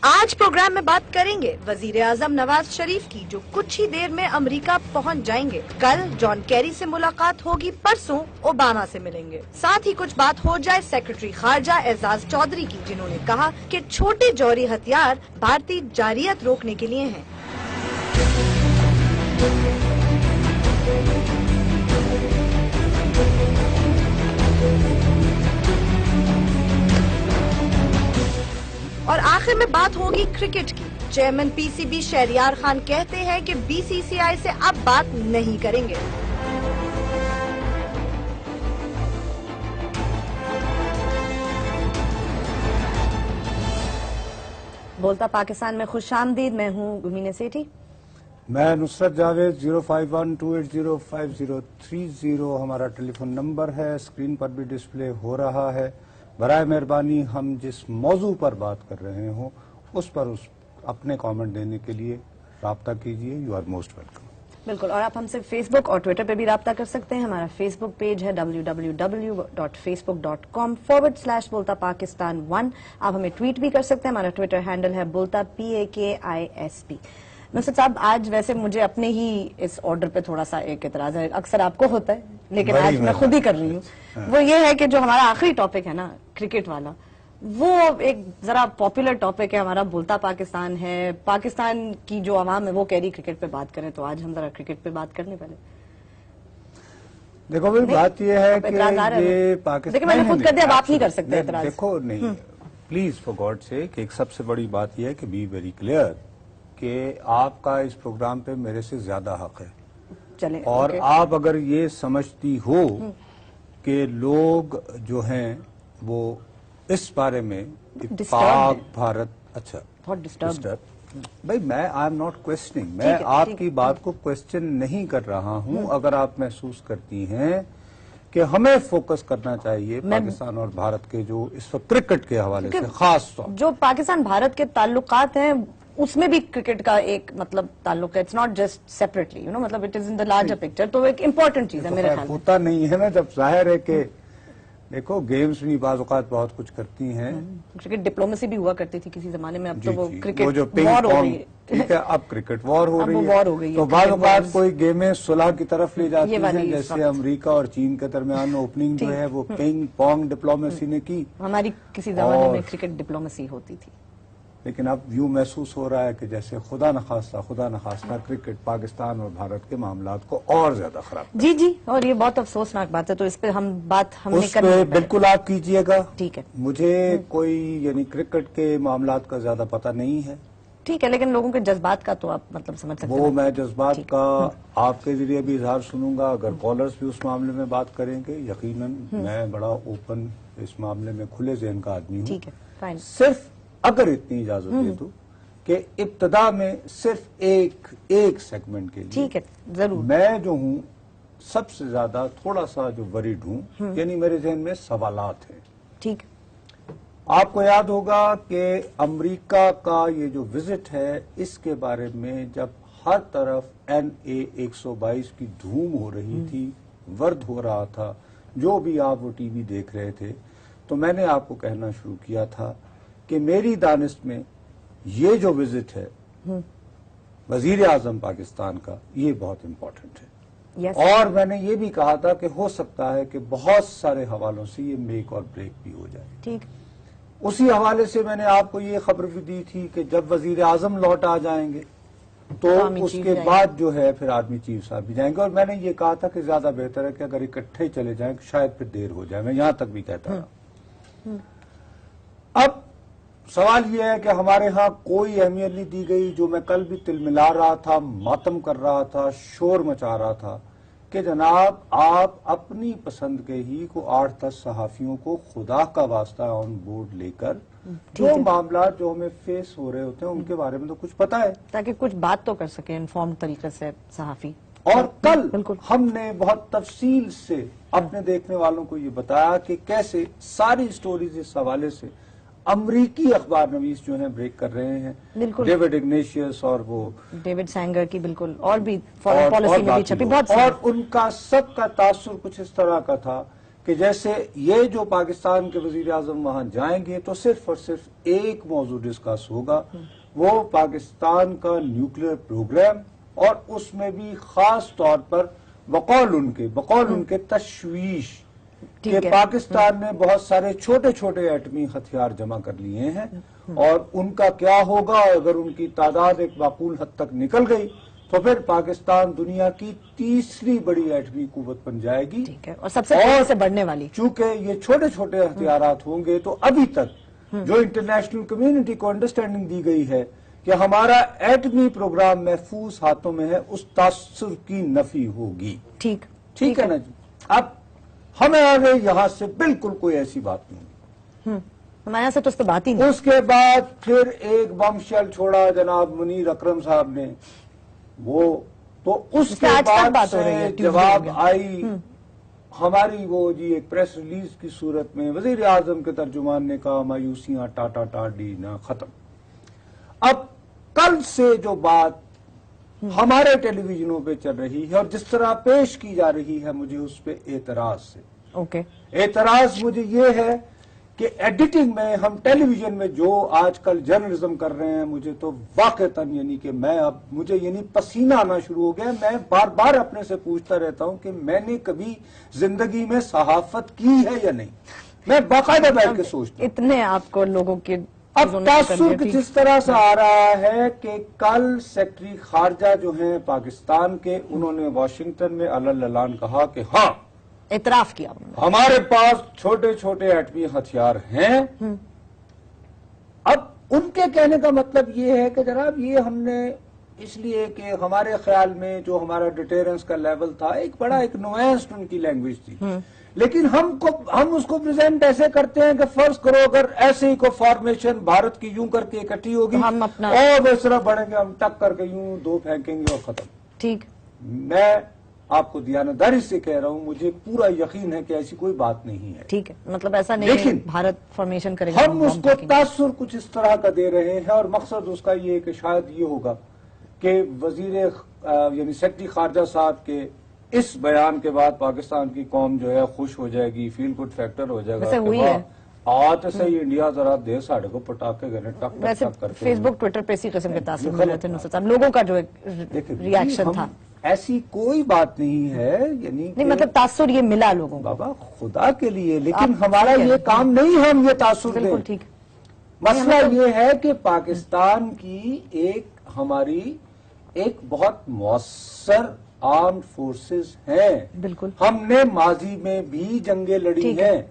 آج پروگرام میں بات کریں گے وزیر اعظم نواز شریف کی، جو کچھ ہی دیر میں امریکہ پہنچ جائیں گے۔ کل جان کیری سے ملاقات ہوگی، پرسوں اوباما سے ملیں گے۔ ساتھ ہی کچھ بات ہو جائے سیکرٹری خارجہ اعزاز چودھری کی، جنہوں نے کہا کہ چھوٹے جوہری ہتھیار بھارتی جارحیت روکنے کے لیے ہیں۔ اور آخر میں بات ہوگی کرکٹ کی۔ چیئرمین پی سی بی شہریار خان کہتے ہیں کہ بی سی سی آئی سے اب بات نہیں کریں گے۔ بولتا پاکستان میں خوش آمدید، میں ہوں گمین سیٹھی۔ میں نصرت جاوید۔ 05128053030 ہمارا ٹیلی فون نمبر ہے، اسکرین پر بھی ڈسپلے ہو رہا ہے۔ برائے مہربانی ہم جس موضوع پر بات کر رہے ہوں اس پر اپنے کامنٹ دینے کے لیے رابطہ کیجیے۔ You are most welcome. بالکل، اور آپ ہم سے فیس بک اور ٹویٹر پہ بھی رابطہ کر سکتے ہیں۔ ہمارا فیس بک پیج ہے www.facebook.com/boltapakistan1۔ آپ ہمیں ٹویٹ بھی کر سکتے ہیں، ہمارا ٹویٹر ہینڈل ہے بولتا PAKISP۔ نصرت صاحب، آج ویسے مجھے اپنے ہی اس آرڈر پہ تھوڑا سا ایک اعتراض ہے، اکثر آپ کو ہوتا ہے لیکن آج میں خود ہی کر رہی ہوں۔ وہ یہ ہے کہ جو ہمارا آخری ٹاپک ہے نا کرکٹ والا، وہ ایک ذرا پاپولر ٹاپک ہے ہمارا، بولتا پاکستان ہے۔ پاکستان کی جو عوام ہے وہ کہہ رہی کرکٹ پہ بات کریں، تو آج ہم ذرا کرکٹ پہ بات کرنے پہلے۔ دیکھو بھائی، بات یہ ہے کہ یہ پاکستان، دیکھیں میں نے خود کر دیا، اب آپ نہیں کر سکتے اعتراض۔ دیکھو نہیں، پلیز فار گاڈ سیک، ایک سب سے بڑی بات یہ ہے کہ بی ویری کلیئر کہ آپ کا اس پروگرام پہ میرے سے زیادہ حق ہے، اور آپ اگر یہ سمجھتی ہو کہ لوگ جو ہیں وہ اس بارے میں پاک بھارت، اچھا بھائی میں آئی ایم ناٹ کوشچننگ، میں آپ کی بات کو کوشچن نہیں کر رہا ہوں۔ اگر آپ محسوس کرتی ہیں کہ ہمیں فوکس کرنا چاہیے پاکستان اور بھارت کے جو اس وقت کرکٹ کے حوالے سے خاص طور جو پاکستان بھارت کے تعلقات ہیں اس میں بھی کرکٹ کا ایک مطلب تعلق ہے، it's not just separately, you know, مطلب it is in the larger picture, تو ایک امپورٹنٹ چیز ہے میرے خیال میں۔ ہوتا نہیں ہے نا، جب ظاہر ہے کہ دیکھو گیمز بھی بعض اوقات بہت کچھ کرتی ہیں، کرکٹ ڈپلومیسی بھی ہوا کرتی تھی کسی زمانے میں، اب تو وہ کرکٹ جو وار ہو گئی ہے۔ ٹھیک ہے، اب کرکٹ وار ہو رہی ہے، تو بعض اوقات کوئی گیمیں صلح کی طرف لے جاتی ہیں، جیسے امریکہ اور چین کے درمیان اوپننگ جو ہے وہ پنگ پونگ ڈپلومیسی نے کی، ہماری کسی زمانے میں کرکٹ ڈپلومیسی ہوتی تھی، لیکن اب یوں محسوس ہو رہا ہے کہ جیسے خدا نخواستہ کرکٹ پاکستان اور بھارت کے معاملات کو اور زیادہ خراب۔ جی جی، اور یہ بہت افسوسناک بات ہے، تو اس پہ ہم نے کرنی ہے۔ بالکل آپ کیجئے گا، ٹھیک ہے۔ مجھے کوئی یعنی کرکٹ کے معاملات کا زیادہ پتہ نہیں ہے، ٹھیک ہے، لیکن لوگوں کے جذبات کا تو آپ مطلب سمجھ سکتے ہیں۔ وہ میں جذبات کا آپ کے ذریعے بھی اظہار سنوں گا، اگر کالرز بھی اس معاملے میں بات کریں گے، یقیناً میں بڑا اوپن اس معاملے میں کھلے ذہن کا آدمی ہوں۔ ٹھیک ہے، فائن۔ صرف اگر اتنی اجازت دے دو کہ ابتدا میں صرف ایک سیگمنٹ کے لیے، ٹھیک ہے، ضرور۔ میں جو ہوں سب سے زیادہ تھوڑا سا جو وریڈ ہوں، یعنی میرے ذہن میں سوالات ہیں۔ ٹھیک۔ آپ کو یاد ہوگا کہ امریکہ کا یہ جو وزٹ ہے، اس کے بارے میں جب ہر طرف NA-122 کی دھوم ہو رہی تھی، ورد ہو رہا تھا، جو بھی آپ وہ ٹی وی دیکھ رہے تھے، تو میں نے آپ کو کہنا شروع کیا تھا کہ میری دانست میں یہ جو وزٹ ہے وزیر اعظم پاکستان کا، یہ بہت امپورٹنٹ ہے، اور میں نے یہ بھی کہا تھا کہ ہو سکتا ہے کہ بہت سارے حوالوں سے یہ میک اور بریک بھی ہو جائے۔ ٹھیک۔ اسی حوالے سے میں نے آپ کو یہ خبر بھی دی تھی کہ جب وزیر اعظم لوٹ آ جائیں گے تو اس کے بعد جو ہے پھر آرمی چیف صاحب بھی جائیں گے، اور میں نے یہ کہا تھا کہ زیادہ بہتر ہے کہ اگر اکٹھے چلے جائیں شاید پھر دیر ہو جائے، میں یہاں تک بھی کہتا رہا۔ اب سوال یہ ہے کہ ہمارے ہاں کوئی اہمیت نہیں دی گئی، جو میں کل بھی تل ملا رہا تھا، ماتم کر رہا تھا، شور مچا رہا تھا کہ جناب آپ اپنی پسند کے ہی کو 8-10 صحافیوں کو خدا کا واسطہ آن بورڈ لے کر جو معاملات جو ہمیں فیس ہو رہے ہوتے ہیں ان کے بارے میں تو کچھ پتا ہے، تاکہ کچھ بات تو کر سکیں انفارم طریقے سے صحافی۔ اور کل ہم نے بہت تفصیل سے اپنے دیکھنے والوں کو یہ بتایا کہ کیسے ساری سٹوریز اس حوالے سے امریکی اخبار نویس جو ہیں بریک کر رہے ہیں، ڈیوڈ اگنیشیس اور وہ ڈیوڈ سینگر کی، بالکل، اور بھی فارن پالیسی میں بھی چھپی بہت، اور ان کا سب کا تاثر کچھ اس طرح کا تھا کہ جیسے یہ جو پاکستان کے وزیر اعظم وہاں جائیں گے تو صرف اور صرف ایک موضوع ڈسکس ہوگا، وہ پاکستان کا نیوکلیئر پروگرام، اور اس میں بھی خاص طور پر بقول ان کے تشویش کہ پاکستان نے بہت سارے چھوٹے چھوٹے ایٹمی ہتھیار جمع کر لیے ہیں، اور ان کا کیا ہوگا اگر ان کی تعداد ایک معقول حد تک نکل گئی تو پھر پاکستان دنیا کی تیسری بڑی ایٹمی قوت بن جائے گی، اور سب سے تیزی سے بڑھنے والی۔ چونکہ یہ چھوٹے چھوٹے ہتھیارات ہوں گے تو ابھی تک جو انٹرنیشنل کمیونٹی کو انڈرسٹینڈنگ دی گئی ہے کہ ہمارا ایٹمی پروگرام محفوظ ہاتھوں میں ہے، اس تاثر کی نفی ہوگی۔ ٹھیک ہے نا جی؟ اب ہمیں آگے یہاں سے بالکل کوئی ایسی بات نہیں، ہمارے یہاں سے تو اس پہ بات ہی نہیں۔ اس کے بعد پھر ایک بم شیل چھوڑا جناب منیر اکرم صاحب نے، وہ تو اس کے بعد سے جواب آئی ہماری وہ جی ایک پریس ریلیز کی صورت میں وزیر اعظم کے ترجمان نے کہا مایوسیاں ٹاٹا ٹاڈی نہ ختم۔ اب کل سے جو بات ہمارے ٹیلی ویژنوں پہ چل رہی ہے اور جس طرح پیش کی جا رہی ہے، مجھے اس پہ اعتراض ہے۔ اعتراض مجھے یہ ہے کہ ایڈیٹنگ میں ہم ٹیلی ویژن میں جو آج کل جرنلزم کر رہے ہیں، مجھے تو واقعتاً یعنی کہ مجھے پسینہ آنا شروع ہو گیا۔ میں بار بار اپنے سے پوچھتا رہتا ہوں کہ میں نے کبھی زندگی میں صحافت کی ہے یا نہیں، میں باقاعدہ بیٹھ کے سوچتا ہوں۔ اتنے آپ کو لوگوں کے اب تاثر جس طرح سے آ رہا ہے کہ کل سیکرٹری خارجہ جو ہیں پاکستان کے، انہوں نے واشنگٹن میں اعلان کہا کہ ہاں اعتراف کیا ہمارے پاس چھوٹے چھوٹے ایٹمی ہتھیار ہیں۔ اب ان کے کہنے کا مطلب یہ ہے کہ جناب یہ ہم نے اس لیے کہ ہمارے خیال میں جو ہمارا ڈیٹرنس کا لیول تھا ایک بڑا ایک نوائنسڈ ان کی لینگویج تھی، لیکن ہم اس کو پریزنٹ ایسے کرتے ہیں کہ فرض کرو اگر ایسے ہی کو فارمیشن بھارت کی یوں کر کے اکٹھی ہوگی اور اس طرح بڑھیں گے، ہم ٹک کر کے یوں دو پھینکیں گے اور ختم۔ ٹھیک، میں آپ کو دیانتداری سے کہہ رہا ہوں، مجھے پورا یقین ہے کہ ایسی کوئی بات نہیں ہے۔ ٹھیک ہے، مطلب ایسا نہیں ہے بھارت فارمیشن کرے گا، ہم اس کو تاثر کچھ اس طرح کا دے رہے ہیں، اور مقصد اس کا یہ ہے کہ شاید یہ ہوگا کہ وزیر یعنی سیکرٹری خارجہ صاحب کے اس بیان کے بعد پاکستان کی قوم جو ہے خوش ہو جائے گی، فیل گڈ فیکٹر ہو جائے گا۔ آج سے انڈیا ذرا دے ساڑھے کو پٹاخے گنے ٹک ٹک ٹک کرتے، فیس بک ٹویٹر پہ اسی قسم کے تاثر مل رہے تھے نصرت صاحب، لوگوں کا جو ری ایکشن تھا۔ ایسی کوئی بات نہیں ہے، یعنی نہیں مطلب تاثر یہ ملا لوگوں کو بابا خدا کے لیے، لیکن ہمارا یہ کام نہیں ہے ہم یہ تاثر دیں۔ ٹھیک، مسئلہ یہ ہے کہ پاکستان کی ہماری ایک بہت مؤثر آرمڈ فورسز ہیں، بالکل ہم نے ماضی میں بھی جنگیں لڑی ہیں،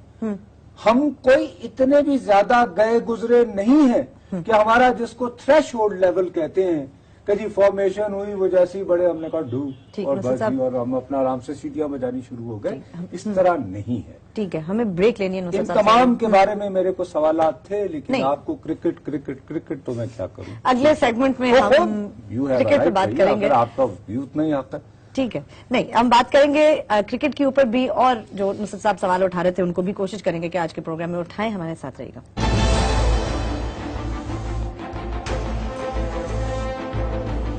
ہم کوئی اتنے بھی زیادہ گئے گزرے نہیں ہیں کہ ہمارا جس کو تھریش ہولڈ لیول کہتے ہیں کہ جی فارمیشن ہوئی وہ جیسے ہی بڑے ہم نے کہا ڈو اور بس جی اور ہم اپنا آرام سے سیٹیاں بجانی شروع ہو گئے، اس طرح نہیں ہے۔ ٹھیک ہے، ہمیں بریک لینی ہے۔ ان تمام کے بارے میں میرے کو سوالات تھے، لیکن آپ کو کرکٹ تو میں کیا کروں۔ اگلے سیگمنٹ میں ہم کرکٹ پہ بات کریں گے، آپ کا ویو اتنا ہی آتا ہے۔ ٹھیک ہے، نہیں ہم بات کریں گے کرکٹ کے اوپر بھی، اور جو نصرت صاحب سوال اٹھا رہے تھے ان کو بھی کوشش کریں گے کہ آج کے پروگرام میں اٹھائیں، ہمارے ساتھ رہے گا۔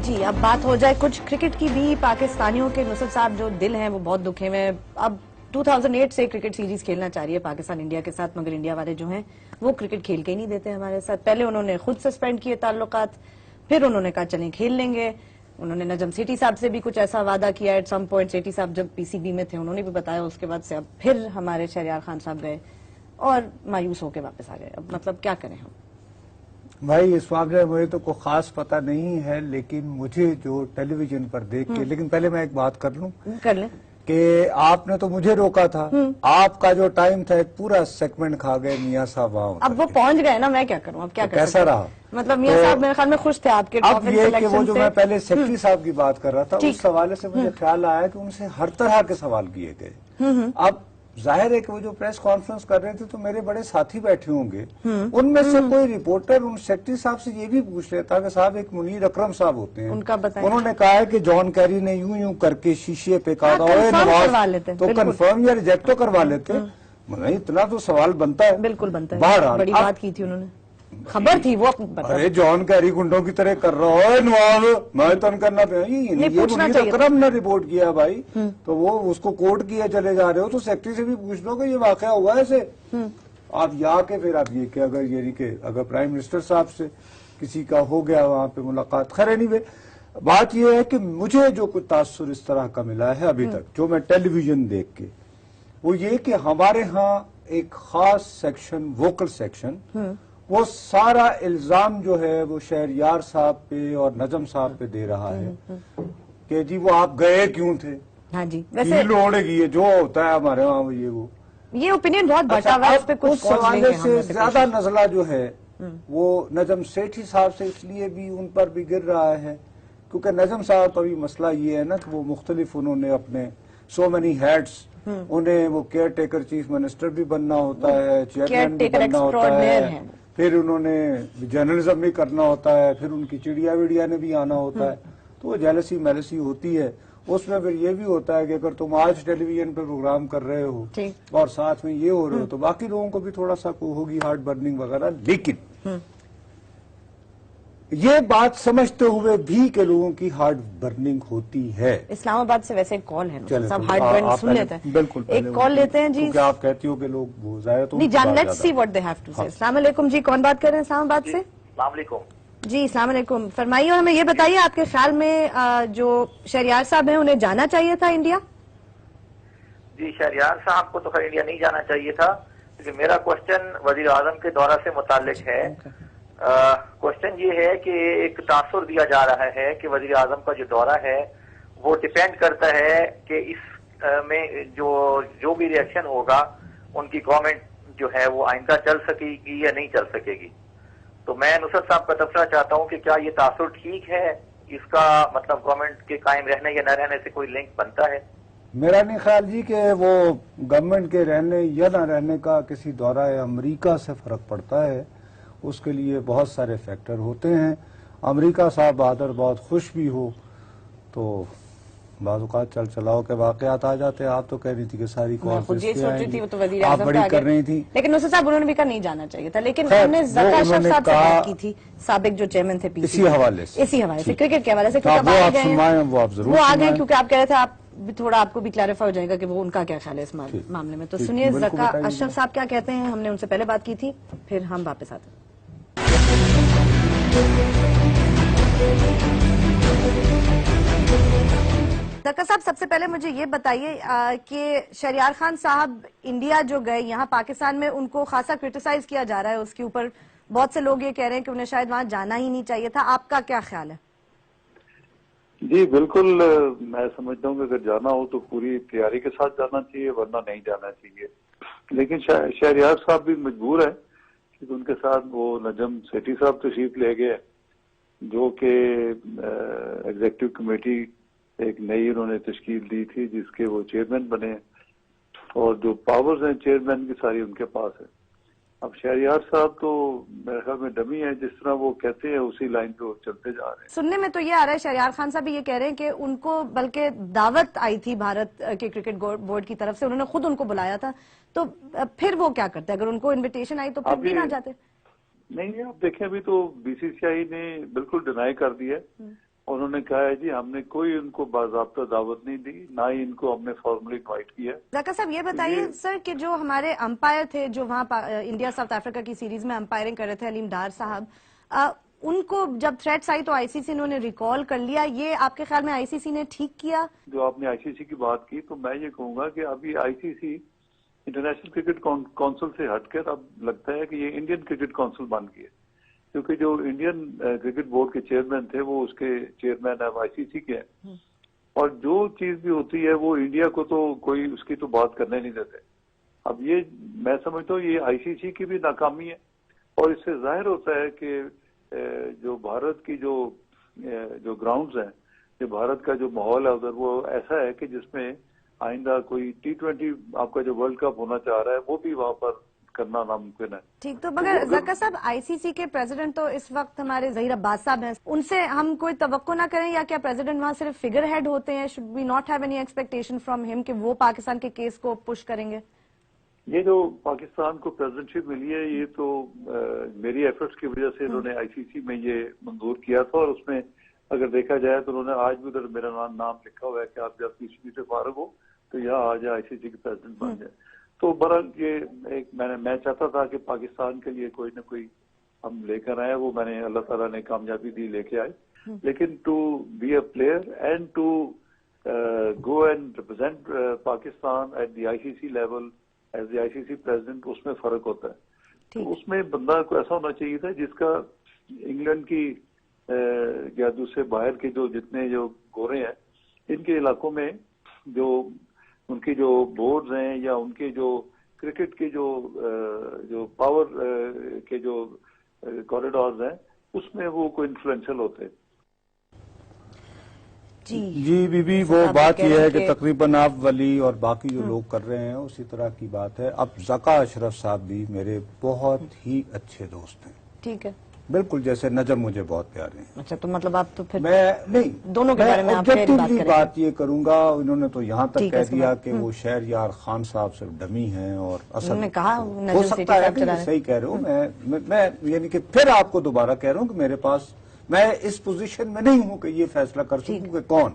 جی اب بات ہو جائے کچھ کرکٹ کی بھی، پاکستانیوں کے نصرت صاحب جو دل ہیں وہ بہت دکھے ہوئے ہیں۔ اب 2008 سے کرکٹ سیریز کھیلنا چاہ رہی ہے پاکستان انڈیا کے ساتھ، مگر انڈیا والے جو ہیں وہ کرکٹ کھیل کے ہی نہیں دیتے ہمارے ساتھ۔ پہلے انہوں نے خود سسپینڈ کیے تعلقات، پھر انہوں نے کہا چلیں کھیل لیں گے۔ انہوں نے نجم سیٹھی صاحب سے بھی کچھ ایسا وعدہ کیا ایٹ سم پوائنٹ، سیٹھی صاحب جب پی سی بی میں تھے انہوں نے بھی بتایا، اس کے بعد سے اب پھر ہمارے شہریار خان صاحب گئے اور مایوس ہو کے واپس آ گئے۔ اب مطلب کیا کریں ہم؟ بھائی اس معاملے میں مجھے تو کوئی خاص پتہ نہیں ہے، لیکن مجھے جو ٹیلی ویژن پر دیکھ کے، لیکن پہلے میں ایک بات کر لوں، کر لیں کہ آپ نے تو مجھے روکا تھا، آپ کا جو ٹائم تھا ایک پورا سیگمنٹ کھا گئے میاں صاحب وہاں۔ اب وہ پہنچ گئے نا، میں کیا کروں، اب کیا کیسا رہا؟ مطلب میاں صاحب میرے خیال میں خوش تھے آپ کے اب یہ کہ وہ جو میں پہلے سیکرٹری صاحب کی بات کر رہا تھا، اس حوالے سے مجھے خیال آیا کہ ان سے ہر طرح کے سوال کیے گئے۔ اب ظاہر ہے کہ وہ جو پریس کانفرنس کر رہے تھے تو میرے بڑے ساتھی بیٹھے ہوں گے، ان میں سے کوئی رپورٹر ان سیکرٹری صاحب سے یہ بھی پوچھ رہا تھا کہ صاحب ایک منیر اکرم صاحب ہوتے ہیں، انہوں نے کہا ہے کہ جان کیری نے یوں یوں کر کے شیشے پہ کہا تھا تو کنفرم یا ریجیکٹ تو کروا لیتے، اتنا تو سوال بنتا ہے، بالکل بنتا ہے، بڑی بات کی تھی انہوں نے۔ خبر تھی وہ ارے جان کیری کنڈوں کی طرح کر رہا ہے نواب میں تن کرنا پہ اکرم نے رپورٹ کیا بھائی تو وہ اس کو کوٹ کیا چلے جا رہے ہو تو سیکٹری سے بھی پوچھ لو کہ یہ واقعہ ہوا ہے ایسے آپ یا کے پھر آپ یہ کہ اگر یعنی کہ اگر پرائم منسٹر صاحب سے کسی کا ہو گیا وہاں پہ ملاقات خیر anyway بات یہ ہے کہ مجھے جو کچھ تاثر اس طرح کا ملا ہے ابھی تک جو میں ٹیلی ویژن دیکھ کے وہ یہ کہ ہمارے ہاں ایک خاص سیکشن ووکل سیکشن وہ سارا الزام جو ہے وہ شہریار صاحب پہ اور نجم صاحب پہ دے رہا ہے کہ جی وہ آپ گئے کیوں تھے ہاں جی لوڑے گی یہ جو ہوتا ہے ہمارے وہاں یہ اوپینین بہت بڑا ہوا ہے اس پہ کچھ حوالے سے زیادہ نزلہ جو ہے وہ نجم سیٹھی صاحب سے اس لیے بھی ان پر بھی گر رہا ہے کیونکہ نجم صاحب کا بھی مسئلہ یہ ہے نا کہ وہ مختلف انہوں نے اپنے سو مینی ہیڈس انہیں وہ کیئر ٹیکر چیف منسٹر بھی بننا ہوتا ہے چیئرمین بھی بننا ہوتا ہے پھر انہوں نے جرنلزم بھی کرنا ہوتا ہے پھر ان کی چڑیا وڑیا نے بھی آنا ہوتا ہے تو وہ جیلسی میلسی ہوتی ہے اس میں پھر یہ بھی ہوتا ہے کہ اگر تم آج ٹیلی ویژن پہ پروگرام کر رہے ہو اور ساتھ میں یہ ہو رہے ہو تو باقی لوگوں کو بھی تھوڑا سا ہوگی ہارٹ برننگ وغیرہ لیکن یہ بات سمجھتے ہوئے بھی کہ لوگوں کی ہارٹ برننگ ہوتی ہے اسلام آباد سے ویسے ایک کال ہے سب ہارٹ برن سن لیتے ہیں بالکل ایک کال لیتے ہیں جی کیونکہ آپ کہتی ہو کہ لوگ وہ ظاہر تو let's see what they have to say السلام علیکم جی کون بات کر رہے ہیں اسلام آباد سے السلام علیکم جی السلام علیکم فرمائیے اور ہمیں یہ بتائیے آپ کے خیال میں جو شہریار صاحب ہیں انہیں جانا چاہیے تھا انڈیا جی شہریار صاحب کو تو خیر انڈیا نہیں جانا چاہیے تھا لیکن میرا کوشچن وزیر اعظم کے دورہ سے متعلق ہے کوشچن یہ ہے کہ ایک تاثر دیا جا رہا ہے کہ وزیر اعظم کا جو دورہ ہے وہ ڈیپینڈ کرتا ہے کہ اس میں جو بھی ریئیکشن ہوگا ان کی گورنمنٹ جو ہے وہ آئندہ چل سکے گی یا نہیں چل سکے گی تو میں نصرت صاحب کا تبصرہ چاہتا ہوں کہ کیا یہ تاثر ٹھیک ہے اس کا مطلب گورنمنٹ کے قائم رہنے یا نہ رہنے سے کوئی لنک بنتا ہے میرا نہیں خیال جی کہ وہ گورنمنٹ کے رہنے یا نہ رہنے کا کسی دورہ امریکہ سے فرق پڑتا ہے اس کے لیے بہت سارے فیکٹر ہوتے ہیں امریکہ صاحب بہادر بہت خوش بھی ہو تو بعض اوقات چل چلاؤ کے واقعات آ جاتے ہیں آپ تو کہہ رہی تھی کہ ساری آپ بڑی کر رہی تھی لیکن نصرت صاحب انہوں نے بھی کہا نہیں جانا چاہیے تھا لیکن ہم نے ذکا اشرف صاحب سے بات کی تھی سابق جو چیئرمین تھے اسی حوالے سے کرکٹ کے حوالے سے وہ آ گئے کیونکہ آپ کہہ رہے تھے آپ تھوڑا آپ کو بھی کلیریفائی ہو جائے گا کہ وہ ان کا کیا خیال ہے اس معاملے میں تو سنیے ذکا اشرف صاحب کیا کہتے ہیں ہم نے ان سے پہلے بات کی تھی پھر ہم واپس آتے ہیں ذکا صاحب سب سے پہلے مجھے یہ بتائیے کہ شہریار خان صاحب انڈیا جو گئے یہاں پاکستان میں ان کو خاصا کرٹیسائز کیا جا رہا ہے اس کے اوپر بہت سے لوگ یہ کہہ رہے ہیں کہ انہیں شاید وہاں جانا ہی نہیں چاہیے تھا آپ کا کیا خیال ہے جی بالکل میں سمجھتا ہوں کہ اگر جانا ہو تو پوری تیاری کے ساتھ جانا چاہیے ورنہ نہیں جانا چاہیے لیکن شہریار صاحب بھی مجبور ہے کہ ان کے ساتھ وہ نجم سیٹھی صاحب تشریف لے گئے جو کہ ایگزیکٹو کمیٹی ایک نئی انہوں نے تشکیل دی تھی جس کے وہ چیئرمین بنے اور جو پاورز ہیں چیئرمین کی ساری ان کے پاس ہے اب شہریار صاحب تو میرے خیال میں ڈمی ہے جس طرح وہ کہتے ہیں اسی لائن پہ وہ چلتے جا رہے ہیں سننے میں تو یہ آ رہا ہے شہریار خان صاحب یہ کہہ رہے ہیں کہ ان کو بلکہ دعوت آئی تھی بھارت کے کرکٹ بورڈ کی طرف سے انہوں نے خود ان کو بلایا تھا تو پھر وہ کیا کرتے اگر ان کو انویٹیشن آئی تو پھر بھی نہ جاتے نہیں آپ دیکھیں ابھی تو بی سی سی آئی نے بالکل ڈینائی کر دیا انہوں نے کہا ہے جی ہم نے کوئی ان کو باضابطہ دعوت نہیں دی نہ ہی ان کو ہم نے فارملی انوائٹ کیا ذکا صاحب یہ بتائیے سر کہ جو ہمارے امپائر تھے جو وہاں انڈیا ساؤتھ افریقہ کی سیریز میں امپائرنگ کر رہے تھے علیم ڈار صاحب ان کو جب تھریٹس آئی تو آئی سی سی انہوں نے ریکال کر لیا یہ آپ کے خیال میں آئی سی سی نے ٹھیک کیا جو آپ نے آئی سی سی کی بات کی تو میں یہ کہوں گا کہ ابھی آئی سی سی انٹرنیشنل کرکٹ کونسل سے ہٹ کر اب لگتا ہے کہ یہ انڈین کرکٹ کونسل بن گئی ہے کیونکہ جو انڈین کرکٹ بورڈ کے چیئرمین تھے وہ اس کے چیئرمین اب آئی سی سی کے ہیں اور جو چیز بھی ہوتی ہے وہ انڈیا کو تو کوئی اس کی تو بات کرنے نہیں دیتے اب یہ میں سمجھتا ہوں یہ آئی سی سی کی بھی ناکامی ہے اور اس سے ظاہر ہوتا ہے کہ جو بھارت کی جو گراؤنڈز ہیں جو بھارت کا جو ماحول ہے ادھر وہ ایسا ہے کہ جس میں آئندہ کوئی T20 آپ کا جو ورلڈ کپ ہونا چاہ رہا ہے وہ بھی وہاں پر کرنا ناممکن ہے ٹھیک تو مگر ذکا صاحب آئی سی سی کے پریزیڈنٹ تو اس وقت ہمارے ظہیر عباس صاحب ہیں ان سے ہم کوئی توقع نہ کریں یا کیا پریزیڈنٹ وہاں صرف فگر ہیڈ ہوتے ہیں should we not have any expectation from ہم کہ وہ پاکستان کے کیس کو پش کریں گے یہ جو پاکستان کو پریزیڈنٹشپ ملی ہے یہ تو میری ایفرٹس کی وجہ سے انہوں نے آئی سی سی میں یہ منظور کیا تھا، اور اس میں اگر دیکھا جائے تو انہوں نے آج بھی ادھر میرا نام لکھا ہوا ہے کہ آپ جب PCB سے فارغ ہو تو یہاں آ جائے آئی سی سی کے پریزیڈنٹ بن جائے. تو برحال یہ ایک میں چاہتا تھا کہ پاکستان کے لیے کوئی نہ کوئی ہم لے کر آئے، وہ میں نے اللہ تعالیٰ نے کامیابی دی، لے کے آئے. لیکن to be a player and to go and represent Pakistan at the I C C level as the I C C president, اس میں فرق ہوتا ہے. تو اس میں بندہ کو ایسا ہونا چاہیے تھا جس کا انگلینڈ کی یا دوسرے باہر کے جو جتنے جو گورے ہیں ان کے علاقوں میں جو ان کی جو بورڈز ہیں یا ان کے جو کرکٹ کے جو پاور کے جو کوریڈورز ہیں اس میں وہ کوئی انفلوئنشل ہوتے. جی بی بی وہ بات یہ ہے کہ تقریباً آپ ولی اور باقی جو لوگ کر رہے ہیں اسی طرح کی بات ہے. اب ذکا اشرف صاحب بھی میرے بہت ہی اچھے دوست ہیں. ٹھیک ہے، بالکل جیسے نجم مجھے بہت پیارے ہیں. اچھا تو مطلب آپ تو پھر میں نہیں دونوں کے بارے میں آبجیکٹیولی بات یہ کروں گا. انہوں نے تو یہاں تک کہہ دیا کہ وہ شہریار خان صاحب صرف ڈمی ہیں اور اصل نے کہا ہو سکتا ہے کہ صحیح کہہ رہے ہوں. میں یعنی کہ پھر آپ کو دوبارہ کہہ رہا ہوں کہ میرے پاس میں اس پوزیشن میں نہیں ہوں کہ یہ فیصلہ کر سکوں کہ کون،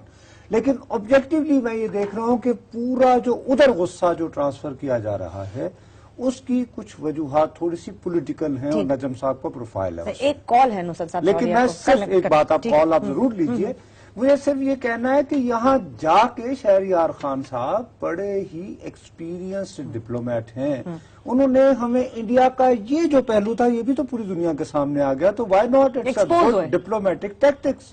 لیکن آبجیکٹیولی میں یہ دیکھ رہا ہوں کہ پورا جو ادھر غصہ جو ٹرانسفر کیا جا رہا ہے اس کی کچھ وجوہات تھوڑی سی پولیٹیکل ہیں اور نجم صاحب کا پروفائل ہے. ایک کال ہے نصرت صاحب، لیکن میں صرف ایک بات، آپ کال آپ ضرور لیجئے. مجھے صرف یہ کہنا ہے کہ یہاں جا کے شہریار خان صاحب بڑے ہی ایکسپیرینسڈ ڈپلومیٹ ہیں. انہوں نے ہمیں انڈیا کا یہ جو پہلو تھا یہ بھی تو پوری دنیا کے سامنے آ گیا. تو why not it's diplomatic tactics.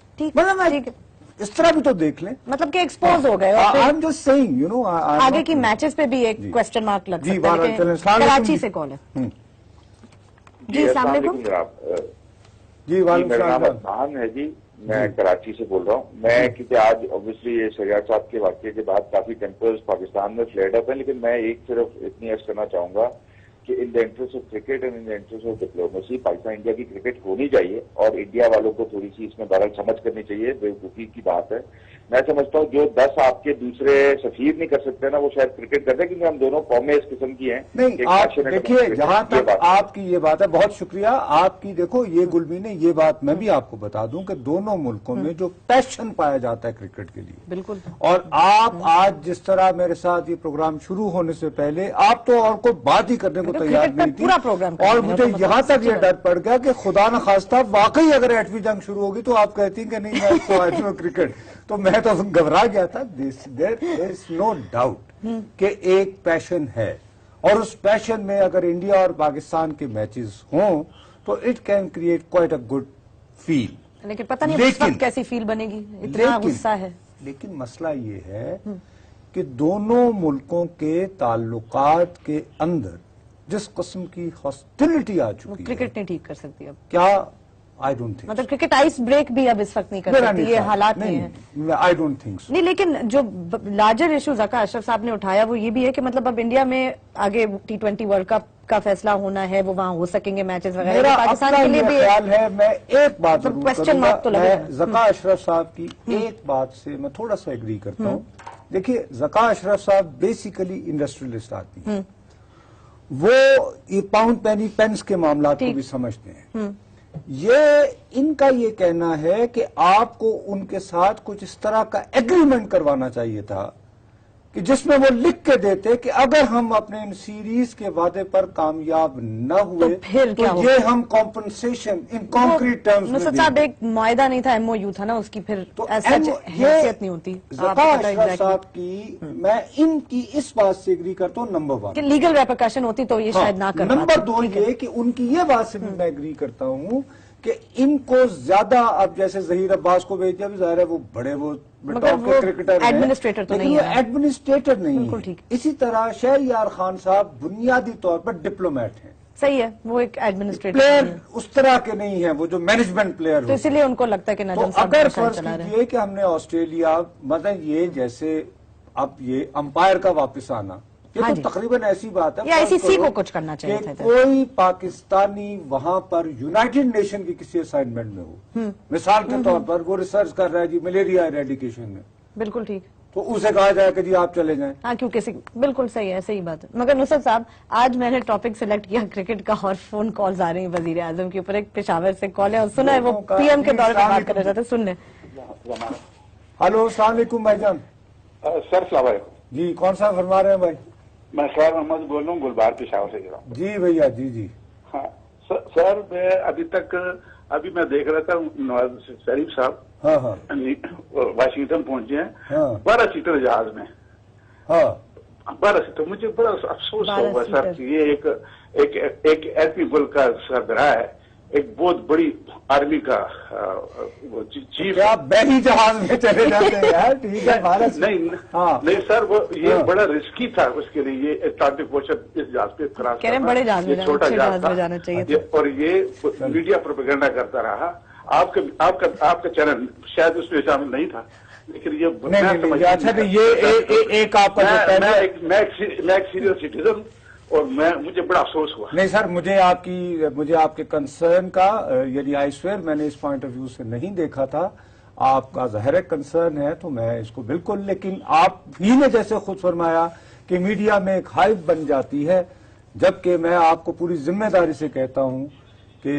اس طرح بھی تو دیکھ لیں، مطلب کہ ایکسپوز ہو گئے. آگے کی میچز پہ بھی ایک کوشچن مارک لگ سکتا ہے. کراچی سے کال ہے. جی السلام علیکم. جی وعلیکم السلام. خان ہے جی، میں کراچی سے بول رہا ہوں. میں کیونکہ آج اوبیسلی یہ شہریار صاحب کے واقعے کے بعد کافی ٹیمپرز پاکستان میں فلیئرڈ اپ ہیں، لیکن میں ایک صرف اتنی عرض کرنا چاہوں گا کہ in the interest of cricket and in the interest of diplomacy Pakistan India کی کرکٹ ہونی چاہیے، اور انڈیا والوں کو تھوڑی سی اس میں بہرحال سمجھ کرنی چاہیے. بیوقوفی کی بات ہے. میں سمجھتا ہوں جو 10 آپ کے دوسرے سفیر نہیں کر سکتے نا وہ شاید کرکٹ کرتے ہیں، کیونکہ ہم دونوں قومیں اس قسم کی ہیں. نہیں آپ دیکھیے جہاں تک آپ کی یہ بات ہے، بہت شکریہ آپ کی. دیکھو یہ گلبی نے یہ بات میں بھی آپ کو بتا دوں کہ دونوں ملکوں میں جو پیشن پایا جاتا ہے کرکٹ کے لیے بالکل، اور آپ آج جس طرح میرے ساتھ یہ پروگرام شروع ہونے سے پہلے آپ تو اور کوئی بات ہی کرنے کو تیار نہیں تھی، اور مجھے یہاں تک یہ ڈر پڑ گیا کہ خدا نہ خواستہ واقعی اگر ایٹمی جنگ شروع ہوگی تو آپ کہتی ہیں کہ نہیں میں تو آج ہوں کرکٹ. تو میں تو گھبرا گیا تھا. دیر از نو ڈاؤٹ کہ ایک پیشن ہے، اور اس پیشن میں اگر انڈیا اور پاکستان کے میچز ہوں تو it can create quite a good feel. لیکن پتہ نہیں اس وقت کیسی فیل بنے گی، اتنا غصہ ہے. لیکن مسئلہ یہ ہے کہ دونوں ملکوں کے تعلقات کے اندر جس قسم کی ہاسٹیلٹی آ چکی ہے کرکٹ نہیں ٹھیک کر سکتی. اب کیا آئی ڈونٹ تھنک، مطلب کرکٹ آئس بریک بھی اب اس وقت نہیں کر سکتی، یہ حالات نہیں ہیں. آئی ڈونٹ تھنک نہیں. لیکن جو لارجر ایشو ذکا اشرف صاحب نے اٹھایا وہ یہ بھی ہے کہ مطلب اب انڈیا میں آگے T20 ورلڈ کپ کا فیصلہ ہونا ہے، وہ وہاں ہو سکیں گے میچز وغیرہ. میرا اپنا یہ خیال ہے. میں ایک بات کوشچن مارک تو لگے. ذکا اشرف صاحب کی ایک بات سے میں تھوڑا سا ایگری کرتا ہوں. دیکھیے ذکا اشرف صاحب بیسیکلی انڈسٹریلسٹ آدمی ہیں، وہ یہ پاؤنڈ پینی پینس کے معاملات کو بھی سمجھتے ہیں. یہ ان کا یہ کہنا ہے کہ آپ کو ان کے ساتھ کچھ اس طرح کا ایگریمنٹ کروانا چاہیے تھا کہ جس میں وہ لکھ کے دیتے کہ اگر ہم اپنے ان سیریز کے وعدے پر کامیاب نہ ہوئے تو یہ ہم کمپنسیشن ان کانکریٹ ٹرمز میں نصرت صاحب ایک معاہدہ نہیں تھا، MOU تھا نا، اس کی پھر حیثیت نہیں ہوتی. ذکا اشرف صاحب کی میں ان کی اس بات سے ایگری کرتا ہوں. نمبر 1 کہ لیگل ریپرکشن ہوتی تو یہ شاید نہ کرتا. نمبر 2 یہ کہ ان کی یہ بات سے بھی میں ایگری کرتا ہوں کہ ان کو زیادہ اب جیسے ظہیر عباس کو بھیج دیا، ظاہر ہے وہ بڑے وہ کرکٹر ایڈمنسٹریٹر تو نہیں ہے، ایڈمنسٹریٹر نہیں ہے. اسی طرح شہریار خان صاحب بنیادی طور پر ڈپلومیٹ ہیں. صحیح ہے، وہ ایک ایڈمنسٹریٹر پلیئر اس طرح کے نہیں ہیں، وہ جو مینجمنٹ پلیئر تو اسی لیے ان کو لگتا ہے کہ نجم صاحب اگر فرض کیجیے کہ ہم نے آسٹریلیا مطلب یہ جیسے اب یہ امپائر کا واپس آنا یہ تو تقریباً ایسی بات ہے ICC کو کچھ کرنا چاہیے تھا. کوئی پاکستانی وہاں پر یونائٹڈ نیشن کی کسی اسائنمنٹ میں ہو، مثال کے طور پر وہ ریسرچ کر رہا ہے جی ملیریا ایریڈیکیشن میں، بالکل ٹھیک، تو اسے کہا جائے کہ جی آپ چلے جائیں. ہاں کیونکہ بالکل صحیح ہے, صحیح بات ہے. مگر نصرت صاحب آج میں نے ٹاپک سلیکٹ کیا کرکٹ کا, اور فون کالز آ رہی ہیں وزیر اعظم کے اوپر. ایک پشاور سے کال ہے اور سنا ہے وہ پی ایم کے دورے پر بات کرنا چاہتے ہیں, سن لیں. ہلو, السلام علیکم بھائی جان. سر السلام علیکم. جی کون سا فرما رہے ہیں بھائی؟ میں خیر محمد بول رہا ہوں, گلبار پشاور سے. جی بھیا, جی جی. ہاں سر, میں ابھی میں دیکھ رہا تھا نواز شریف صاحب واشنگٹن پہنچے ہیں 12 سیٹر جہاز میں. 12 سیٹر. مجھے بڑا افسوس ہوگا سر کہ یہ ایک ایل پی ملک کا سربراہ ہے, ایک بہت بڑی آرمی کا چیف. آپ بحری جہاز میں چلے جاتے ہیں یار. ٹھیک ہے, نہیں سر, وہ یہ بڑا رسکی تھا اس کے لیے. یہ اٹلانٹک اوشن اس جہاز پہ کراس کرنا, بڑے جہاز میں چھوٹا جہاز میں جانا چاہیے, اور یہ میڈیا پروپیگنڈا کرتا رہا. آپ کا چینل شاید اس میں شامل نہیں تھا, لیکن یہ اچھا یہ ایک آپ کا میں ایک سیریس سٹیزن, اور مجھے بڑا افسوس ہوا. نہیں سر, مجھے آپ کے کنسرن کا, یعنی آئی سویر میں نے اس پوائنٹ آف ویو سے نہیں دیکھا تھا. آپ کا ظاہر کنسرن ہے تو میں اس کو بالکل, لیکن آپ ہی نے جیسے خود فرمایا کہ میڈیا میں ایک ہائپ بن جاتی ہے, جبکہ میں آپ کو پوری ذمہ داری سے کہتا ہوں کہ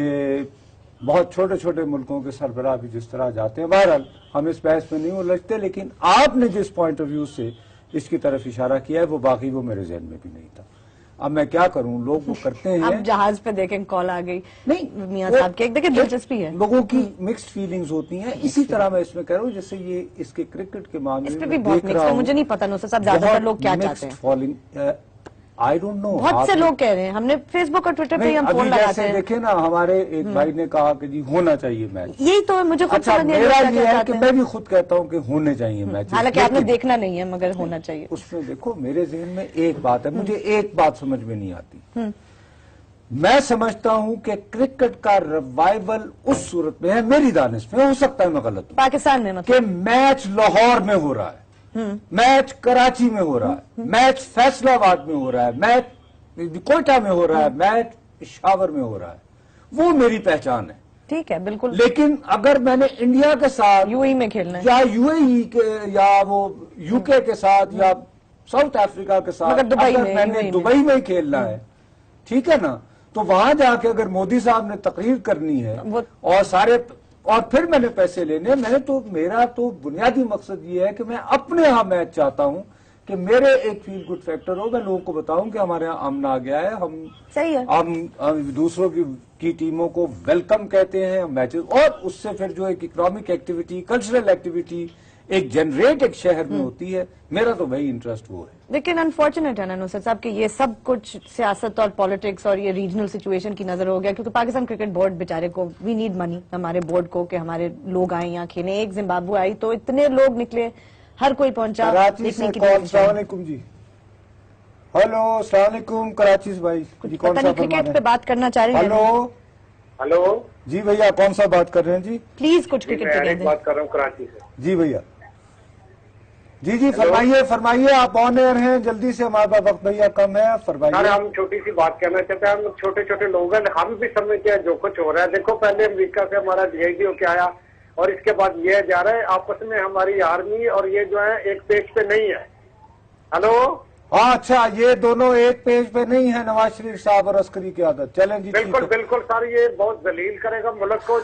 بہت چھوٹے چھوٹے ملکوں کے سربراہ بھی جس طرح جاتے ہیں. بہرحال ہم اس بحث میں نہیں الجھتے, لیکن آپ نے جس پوائنٹ آف ویو سے اس کی طرف اشارہ کیا ہے وہ باقی وہ میرے ذہن میں بھی نہیں تھا. اب میں کیا کروں, لوگ وہ کرتے ہیں. اب جہاز پہ دیکھیں کال آ گئی نہیں میاں صاحب کے, دیکھیں دلچسپی ہے, لوگوں کی مکسڈ فیلنگز ہوتی ہیں. اسی طرح میں اس میں کہہ رہا ہوں جیسے یہ اس کے کرکٹ کے معاملے میں بہت مکسڈ ہے. مجھے نہیں پتا نصرت صاحب زیادہ تر لوگ کیا چاہتے ہیں. آئی ڈونٹ نو, بہت سے لوگ کہہ رہے ہیں. ہم نے فیس بک اور ٹویٹر پہ ہم فون لگاتے ہیں. دیکھیں نا, ہمارے ایک بھائی نے کہا کہ جی ہونا چاہیے میچ. یہی تو مجھے خود اچھا, میرا یہ ہے کہ میں بھی خود کہتا ہوں کہ ہونے چاہیے میچ, حالانکہ آپ نے دیکھنا نہیں ہے مگر ہونا چاہیے. اس میں دیکھو میرے ذہن میں ایک بات ہے, مجھے ایک بات سمجھ میں نہیں آتی. میں سمجھتا ہوں کہ کرکٹ کا ریوائول اس صورت میں ہے, میری دانش میں, ہو سکتا ہے میں غلط ہوں, پاکستان میں کہ میچ لاہور میں ہو رہا ہے, میچ کراچی میں ہو رہا ہے, میچ فیصلہ آباد میں ہو رہا ہے, میچ کوئٹہ میں ہو رہا ہے, میچ پشاور میں ہو رہا ہے. وہ میری پہچان ہے. ٹھیک ہے بالکل. لیکن اگر میں نے انڈیا کے ساتھ یو اے میں کھیلنا ہے, یا یو اے ای کے, یا وہ یو کے ساتھ, یا ساؤتھ افریقہ کے ساتھ, اگر میں نے دبئی میں ہی کھیلنا ہے, ٹھیک ہے نا, تو وہاں جا کے اگر مودی صاحب نے تقریر کرنی ہے اور پھر میں نے پیسے لینے, میرا تو بنیادی مقصد یہ ہے کہ میں اپنے ہاں میچ چاہتا ہوں کہ میرے ایک فیل گڈ فیکٹر ہو, میں لوگوں کو بتاؤں کہ ہمارے یہاں امن آ گیا ہے, ہم دوسروں کی ٹیموں کو ویلکم کہتے ہیں میچز, اور اس سے پھر جو ایک اکنامک ایکٹیویٹی, کلچرل ایکٹیویٹی ایک جنریٹ ایک شہر میں ہوتی ہے, میرا تو وہی انٹرسٹ وہ ہے. لیکن انفارچونیٹ ہے نا نصرت صاحب کہ یہ سب کچھ سیاست اور پالیٹکس اور یہ ریجنل سچویشن کی نظر ہو گیا, کیونکہ پاکستان کرکٹ بورڈ بیچارے کو, وی نیڈ منی, ہمارے بورڈ کو, کہ ہمارے لوگ آئیں یہاں کھیلیں. ایک زمبابوے آئی تو اتنے لوگ نکلے, ہر کوئی پہنچا. السلام علیکم جی. ہلو, السلام علیکم, کراچی سے بھائی. کرکٹ پہ بات کرنا چاہ رہے ہیں. ہلو جی بھیا, کون سا بات کر رہے ہیں جی؟ پلیز کچھ کرکٹ پہ کہہ دیں. بات کر رہا ہوں کراچی سے. جی بھیا, جی فرمائیے, آپ آن ایئر ہیں, جلدی سے, ہمارے پاس وقت بھیا کم ہے, فرمائیے. ہم چھوٹی سی بات کرنا چاہتے ہیں. ہم چھوٹے چھوٹے لوگ ہیں, ہم بھی سمجھتے ہیں جو کچھ ہو رہا ہے. دیکھو پہلے امریکہ سے ہمارا ڈی آئی جی ہو کے آیا, اور اس کے بعد یہ جا رہا ہے آپس میں, ہماری آرمی اور یہ جو ہے ایک پیج پہ نہیں ہے. ہلو, ہاں اچھا, یہ دونوں ایک پیج پہ نہیں ہے, نواز شریف صاحب اور عسکری قیادت. چلیں جی, بالکل بالکل سر, یہ بہت ذلیل کرے گا ملک کو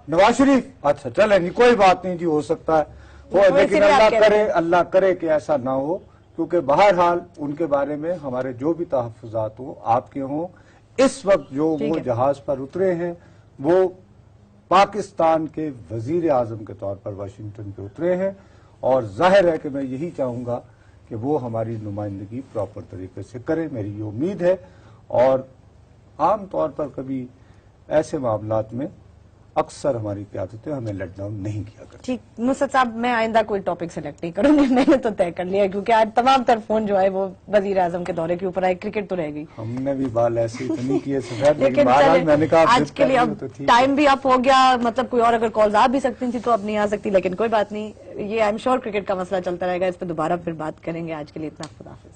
نواز شریف. اچھا چلیں جی, کوئی بات نہیں جی, ہو سکتا ہے, لیکن اللہ کرے کہ ایسا نہ ہو, کیونکہ بہرحال ان کے بارے میں ہمارے جو بھی تحفظات ہوں, آپ کے ہوں, اس وقت جو وہ جہاز پر اترے ہیں وہ پاکستان کے وزیر اعظم کے طور پر واشنگٹن پہ اترے ہیں, اور ظاہر ہے کہ میں یہی چاہوں گا کہ وہ ہماری نمائندگی پراپر طریقے سے کرے, میری یہ امید ہے. اور عام طور پر کبھی ایسے معاملات میں اکثر ہماری قیادتیں ہمیں لیٹ ڈاؤن نہیں کیا کرتی. ٹھیک نصرت صاحب, میں آئندہ کوئی ٹاپک سلیکٹ نہیں کروں گی, میں نے تو طے کر لیا, کیونکہ آج تمام تر فون جو ہے وہ وزیر اعظم کے دورے کے اوپر آئے. کرکٹ تو رہ گئی, ہم نے بھی بال ایسے ہی نہیں کیے سفید, لیکن میں نے کہا آج کے لیے اب ٹائم بھی اپ ہو گیا. مطلب کوئی اور اگر کالز آ بھی سکتی تھی تو اب نہیں آ سکتی, لیکن کوئی بات نہیں, یہ آئی ایم شیور کرکٹ کا مسئلہ چلتا رہے گا, اس پہ دوبارہ پھر بات کریں گے. آج کے لیے اتنا, خدا حافظ.